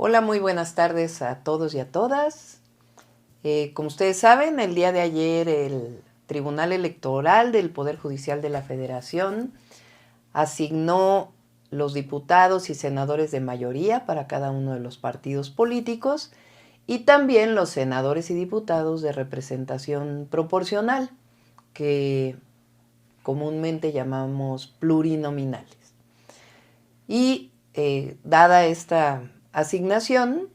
Hola, muy buenas tardes a todos y a todas. Como ustedes saben, el día de ayer el Tribunal Electoral del Poder Judicial de la Federación asignó los diputados y senadores de mayoría para cada uno de los partidos políticos y también los senadores y diputados de representación proporcional, que comúnmente llamamos plurinominales. Y dada esta asignación,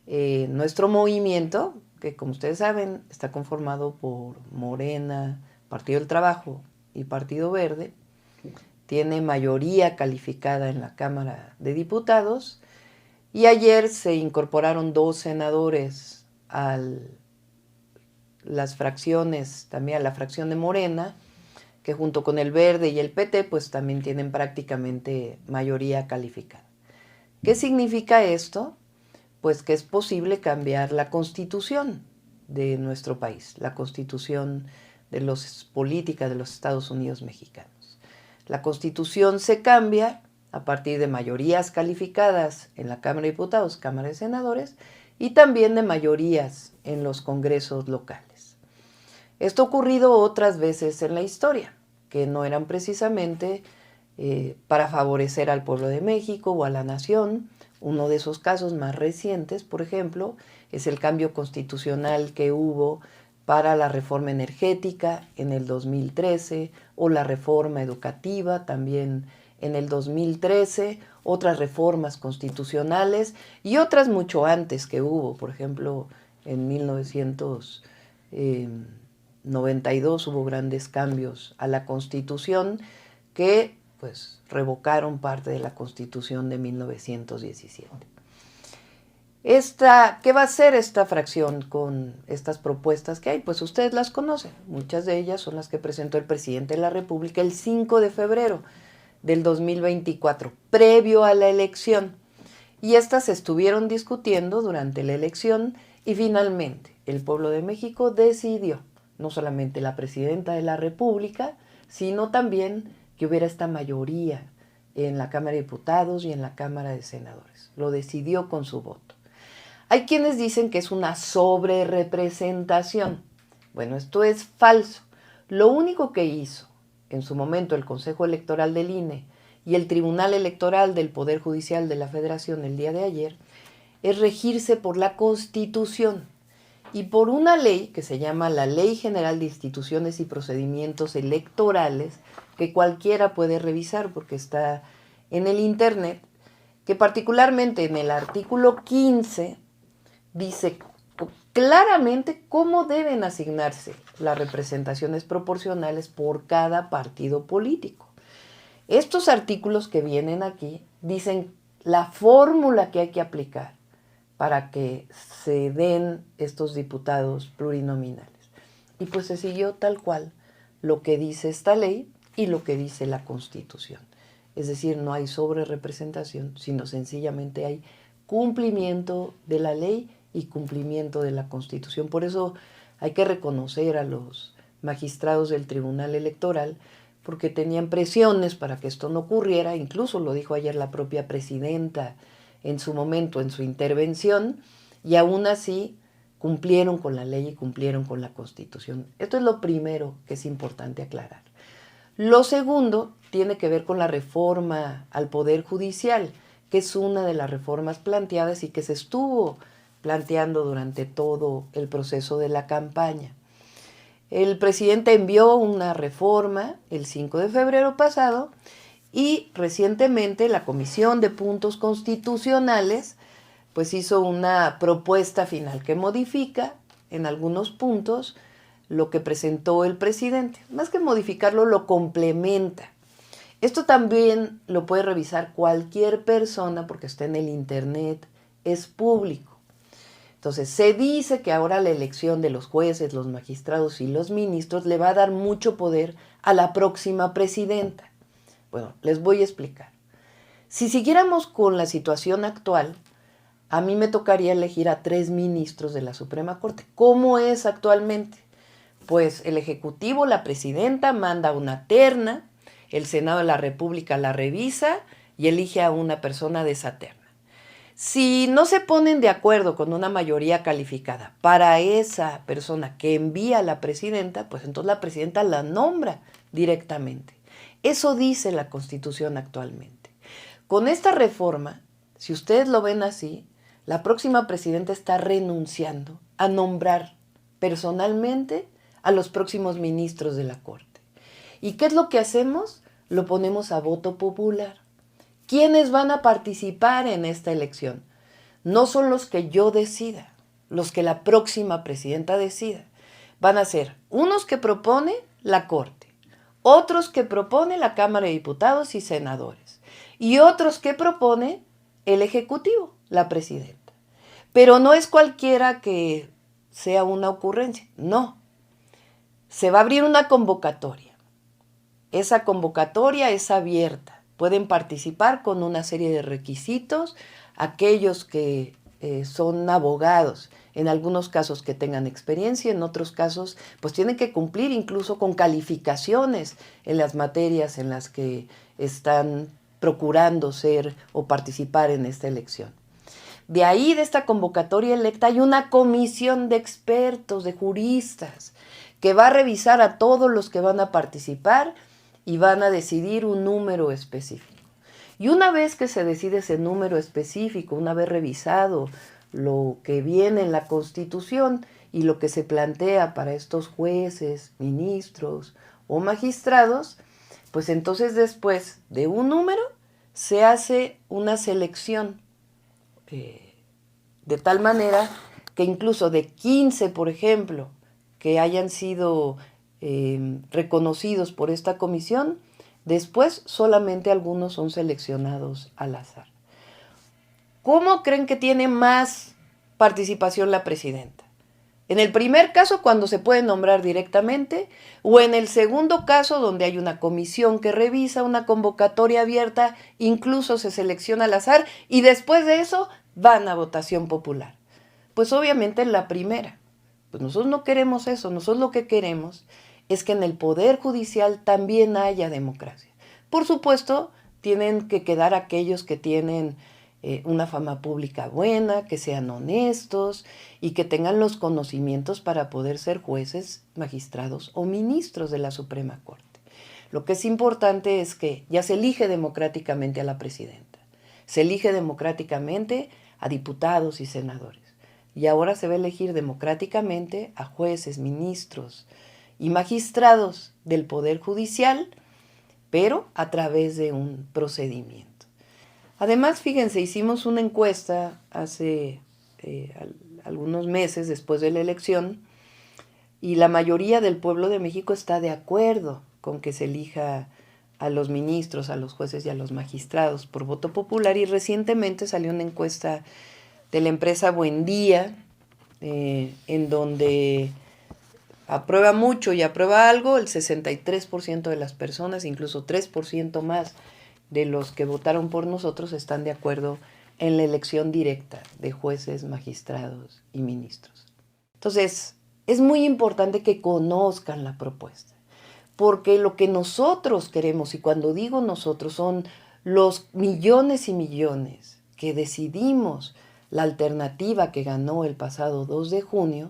nuestro movimiento, que como ustedes saben está conformado por Morena, Partido del Trabajo y Partido Verde, tiene mayoría calificada en la Cámara de Diputados y ayer se incorporaron 2 senadores a las fracciones, también a la fracción de Morena, que junto con el Verde y el PT pues también tienen prácticamente mayoría calificada. ¿Qué significa esto? Pues que es posible cambiar la constitución de nuestro país, la constitución de los política de los Estados Unidos mexicanos. La constitución se cambia a partir de mayorías calificadas en la Cámara de Diputados, Cámara de Senadores, y también de mayorías en los congresos locales. Esto ha ocurrido otras veces en la historia, que no eran precisamente para favorecer al pueblo de México o a la nación. Uno de esos casos más recientes, por ejemplo, es el cambio constitucional que hubo para la reforma energética en el 2013 o la reforma educativa también en el 2013, otras reformas constitucionales y otras mucho antes que hubo, por ejemplo, en 1992 hubo grandes cambios a la Constitución que pues revocaron parte de la Constitución de 1917. ¿Qué va a hacer esta fracción con estas propuestas que hay? Pues ustedes las conocen. Muchas de ellas son las que presentó el presidente de la República el 5 de febrero del 2024, previo a la elección. Y estas se estuvieron discutiendo durante la elección y finalmente el pueblo de México decidió, no solamente la presidenta de la República, sino también que hubiera esta mayoría en la Cámara de Diputados y en la Cámara de Senadores. Lo decidió con su voto. Hay quienes dicen que es una sobrerepresentación. Bueno, esto es falso. Lo único que hizo en su momento el Consejo Electoral del INE y el Tribunal Electoral del Poder Judicial de la Federación el día de ayer es regirse por la Constitución y por una ley que se llama la Ley General de Instituciones y Procedimientos Electorales, que cualquiera puede revisar porque está en el internet, que particularmente en el artículo 15 dice claramente cómo deben asignarse las representaciones proporcionales por cada partido político. Estos artículos que vienen aquí dicen la fórmula que hay que aplicar para que se den estos diputados plurinominales. Y pues se siguió tal cual lo que dice esta ley y lo que dice la Constitución. Es decir, no hay sobrerepresentación, sino sencillamente hay cumplimiento de la ley y cumplimiento de la Constitución. Por eso hay que reconocer a los magistrados del Tribunal Electoral, porque tenían presiones para que esto no ocurriera, incluso lo dijo ayer la propia presidenta en su momento, en su intervención, y aún así cumplieron con la ley y cumplieron con la Constitución. Esto es lo primero que es importante aclarar. Lo segundo tiene que ver con la reforma al Poder Judicial, que es una de las reformas planteadas y que se estuvo planteando durante todo el proceso de la campaña. El presidente envió una reforma el 5 de febrero pasado y recientemente la Comisión de Puntos Constitucionales pues hizo una propuesta final que modifica en algunos puntos lo que presentó el presidente. Más que modificarlo, lo complementa. Esto también lo puede revisar cualquier persona porque está en el internet, es público. Entonces, se dice que ahora la elección de los jueces, los magistrados y los ministros le va a dar mucho poder a la próxima presidenta. Bueno, les voy a explicar. Si siguiéramos con la situación actual, a mí me tocaría elegir a 3 ministros de la Suprema Corte. ¿Cómo es actualmente? Pues el Ejecutivo, la presidenta, manda una terna, el Senado de la República la revisa y elige a una persona de esa terna. Si no se ponen de acuerdo con una mayoría calificada para esa persona que envía a la presidenta, pues entonces la presidenta la nombra directamente. Eso dice la Constitución actualmente. Con esta reforma, si ustedes lo ven así, la próxima presidenta está renunciando a nombrar personalmente a los próximos ministros de la Corte. ¿Y qué es lo que hacemos? Lo ponemos a voto popular. ¿Quiénes van a participar en esta elección? No son los que yo decida, los que la próxima presidenta decida. Van a ser unos que propone la Corte, otros que propone la Cámara de Diputados y Senadores, y otros que propone el Ejecutivo, la presidenta. Pero no es cualquiera que sea una ocurrencia, no. Se va a abrir una convocatoria. Esa convocatoria es abierta. Pueden participar con una serie de requisitos. Aquellos que son abogados, en algunos casos que tengan experiencia, en otros casos pues tienen que cumplir incluso con calificaciones en las materias en las que están procurando ser o participar en esta elección. De ahí, de esta convocatoria electa, hay una comisión de expertos, de juristas, que va a revisar a todos los que van a participar y van a decidir un número específico. Y una vez que se decide ese número específico, una vez revisado lo que viene en la Constitución y lo que se plantea para estos jueces, ministros o magistrados, pues entonces después de un número se hace una selección de tal manera que incluso de 15, por ejemplo, que hayan sido reconocidos por esta comisión, después solamente algunos son seleccionados al azar. ¿Cómo creen que tiene más participación la presidenta? En el primer caso, cuando se puede nombrar directamente, o en el segundo caso, donde hay una comisión que revisa, una convocatoria abierta, incluso se selecciona al azar, y después de eso van a votación popular. Pues obviamente en la primera. Pues nosotros no queremos eso, nosotros lo que queremos es que en el Poder Judicial también haya democracia. Por supuesto, tienen que quedar aquellos que tienen una fama pública buena, que sean honestos y que tengan los conocimientos para poder ser jueces, magistrados o ministros de la Suprema Corte. Lo que es importante es que ya se elige democráticamente a la presidenta, se elige democráticamente a diputados y senadores, y ahora se va a elegir democráticamente a jueces, ministros y magistrados del Poder Judicial, pero a través de un procedimiento. Además, fíjense, hicimos una encuesta hace algunos meses después de la elección y la mayoría del pueblo de México está de acuerdo con que se elija a los ministros, a los jueces y a los magistrados por voto popular, y recientemente salió una encuesta de la empresa Buendía, en donde aprueba mucho y aprueba algo el 63% de las personas, incluso 3% más de los que votaron por nosotros están de acuerdo en la elección directa de jueces, magistrados y ministros. Entonces, es muy importante que conozcan la propuesta, porque lo que nosotros queremos, y cuando digo nosotros, son los millones y millones que decidimos la alternativa que ganó el pasado 2 de junio,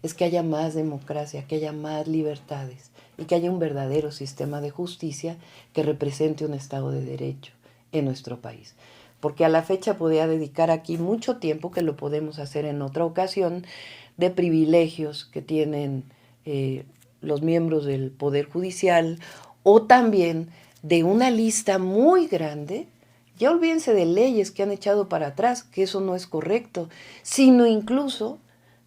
es que haya más democracia, que haya más libertades y que haya un verdadero sistema de justicia que represente un Estado de Derecho en nuestro país. Porque a la fecha podría dedicar aquí mucho tiempo, que lo podemos hacer en otra ocasión, de privilegios que tienen los miembros del Poder Judicial, o también de una lista muy grande. Ya olvídense de leyes que han echado para atrás, que eso no es correcto, sino incluso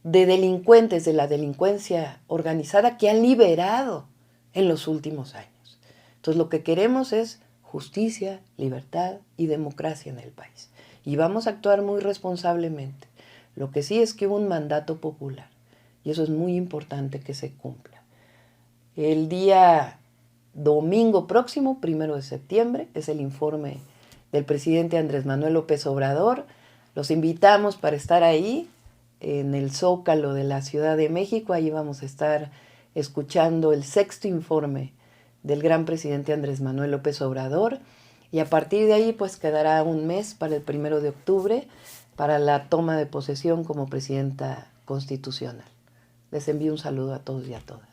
de delincuentes de la delincuencia organizada que han liberado en los últimos años. Entonces lo que queremos es justicia, libertad y democracia en el país. Y vamos a actuar muy responsablemente. Lo que sí es que hubo un mandato popular y eso es muy importante que se cumpla. El día domingo próximo, 1 de septiembre, es el informe del presidente Andrés Manuel López Obrador. Los invitamos para estar ahí en el Zócalo de la Ciudad de México. Ahí vamos a estar escuchando el 6º informe del gran presidente Andrés Manuel López Obrador. Y a partir de ahí, pues quedará un mes para el 1 de octubre, para la toma de posesión como presidenta constitucional. Les envío un saludo a todos y a todas.